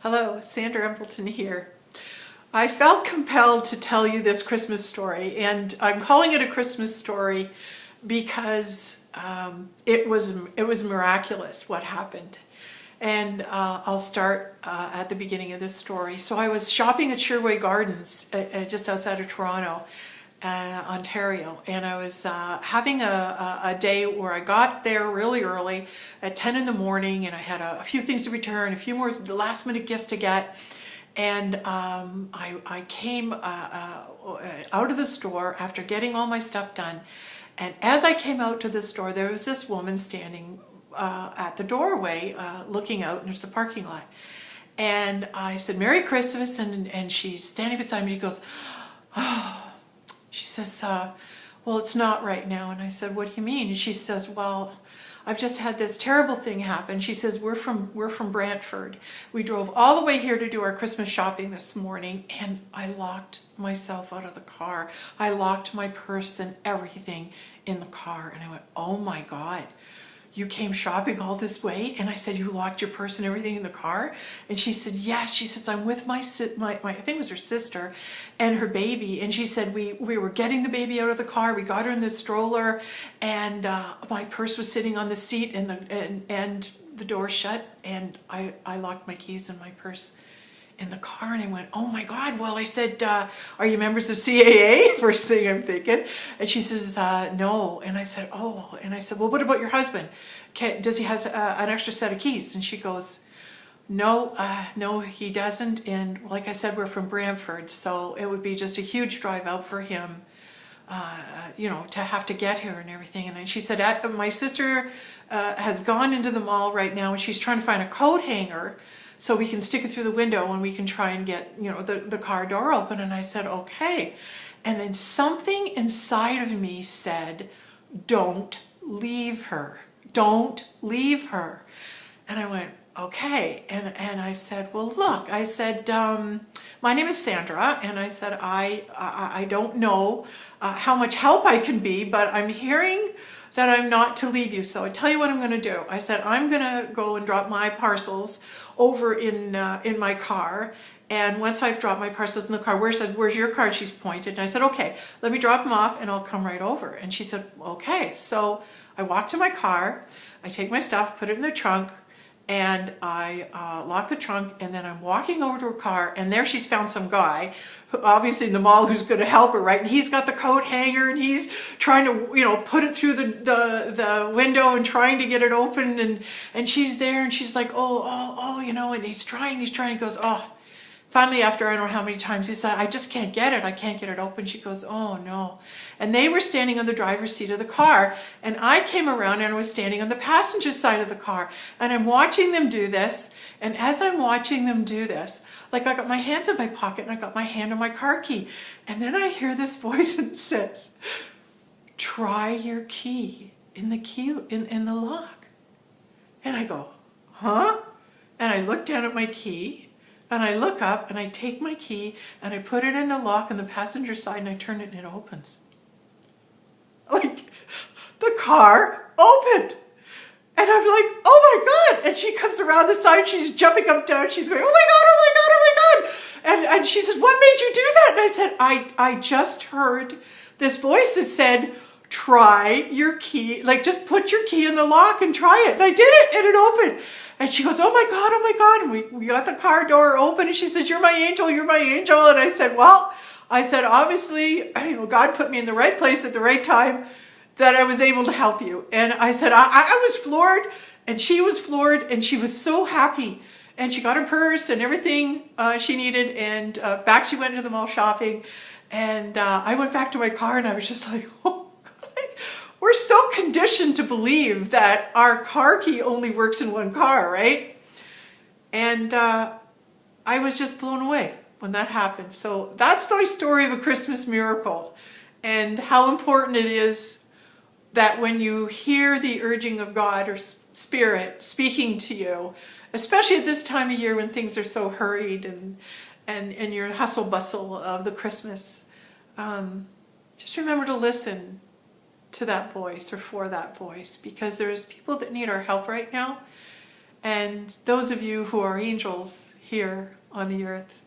Hello, Sandra Empleton here. I felt compelled to tell you this Christmas story, and I'm calling it a Christmas story because it was miraculous what happened. And I'll start at the beginning of this story. So I was shopping at Sherway Gardens, just outside of Toronto, Ontario, and I was having a day where I got there really early at 10 in the morning, and I had a few things to return, a few more last minute gifts to get, and I came out of the store after getting all my stuff done, and as I came out to the store, there was this woman standing at the doorway looking out into the parking lot, and I said, "Merry Christmas," and she's standing beside me. She goes, "Oh," she says, "Well, it's not right now." And I said, "What do you mean?" And she says, "Well, I've just had this terrible thing happen." She says, we're from Brantford. We drove all the way here to do our Christmas shopping this morning, and I locked myself out of the car. I locked my purse and everything in the car." And I went, "Oh my God. You came shopping all this way?" And I said, "You locked your purse and everything in the car?" And she said, "Yes." She says, "I'm with my I think it was her sister and her baby." And she said, we were getting the baby out of the car. We got her in the stroller, and my purse was sitting on the seat, and the door shut, and I locked my keys and my purse in the car." And I went, "Oh my God." Well, I said, "Are you members of CAA?" First thing I'm thinking. And she says, "No." And I said, "Oh." And I said, "Well, what about your husband? Does he have an extra set of keys?" And she goes, "No, no, he doesn't. And like I said, we're from Brantford, so it would be just a huge drive out for him, to have to get here and everything." And she said, "My sister has gone into the mall right now, and she's trying to find a coat hanger so we can stick it through the window and we can try and get, the car door open." And I said, "Okay." And then something inside of me said, "Don't leave her. Don't leave her." And I went, "Okay." And I said, "Well, look," I said, "My name is Sandra," and I said, I don't know how much help I can be, but I'm hearing that I'm not to leave you. So I tell you what I'm going to do." I said, "I'm going to go and drop my parcels over in my car. And once I've dropped my parcels in the car," where's your car?" She's pointed. And I said, "Okay, let me drop them off and I'll come right over." And she said, "Okay." So I walk to my car, I take my stuff, put it in the trunk, and I lock the trunk, and then I'm walking over to her car, and there she's found some guy, obviously in the mall, who's going to help her, right? And he's got the coat hanger, and he's trying to, put it through the window and trying to get it open, and she's there, and she's like, oh, and he's trying, he goes, "Oh." Finally, after I don't know how many times, he said, "I just can't get it. I can't get it open." She goes, "Oh no." And they were standing on the driver's seat of the car, and I came around and I was standing on the passenger side of the car, and I'm watching them do this. And as I'm watching them do this, like, I got my hands in my pocket and I got my hand on my car key, and then I hear this voice that says, "Try your key in the lock." And I go, "Huh?" And I look down at my key, and I look up, and I take my key, and I put it in the lock on the passenger side, and I turn it, and it opens. Like, the car opened. And I'm like, "Oh my God." And she comes around the side, she's jumping up and down, she's going, "Oh my God, oh my God, oh my God." And she says, "What made you do that?" And I said, I just heard this voice that said, "Try your key, like, just put your key in the lock and try it." And I did it, and it opened. And she goes, "Oh my God, oh my God." And we got the car door open, and she says, "You're my angel, you're my angel." And I said, "Well," I said, "obviously, God put me in the right place at the right time, that I was able to help you." And I said, I was floored, and she was floored, and she was so happy. And she got her purse and everything she needed, and back she went to the mall shopping. And I went back to my car, and I was just like, "Oh God." We're so conditioned to believe that our car key only works in one car, right? And I was just blown away when that happened. So that's my story of a Christmas miracle, and how important it is that when you hear the urging of God or Spirit speaking to you, especially at this time of year when things are so hurried and your hustle bustle of the Christmas, just remember to listen to that voice, or for that voice, because there's people that need our help right now. And those of you who are angels here on the earth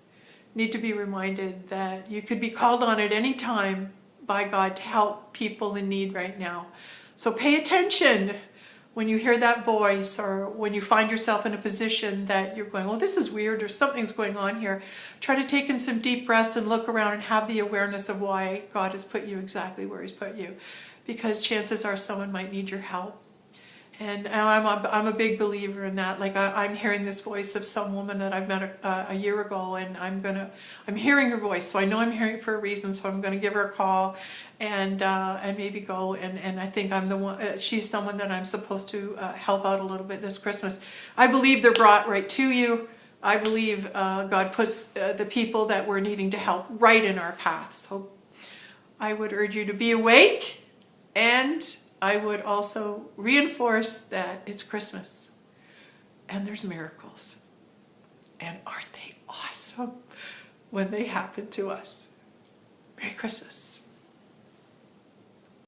need to be reminded that you could be called on at any time by God to help people in need right now. So pay attention when you hear that voice, or when you find yourself in a position that you're going, oh, this is weird, or something's going on here. Try to take in some deep breaths and look around and have the awareness of why God has put you exactly where he's put you. Because chances are someone might need your help. And I'm a big believer in that. Like I'm hearing this voice of some woman that I've met a year ago, and I'm hearing her voice, so I know I'm hearing it for a reason. So I'm going to give her a call, and maybe go. And I think I'm the one. She's someone that I'm supposed to help out a little bit this Christmas. I believe they're brought right to you. I believe God puts the people that we're needing to help right in our path. So I would urge you to be awake, and I would also reinforce that it's Christmas and there's miracles. And aren't they awesome when they happen to us? Merry Christmas.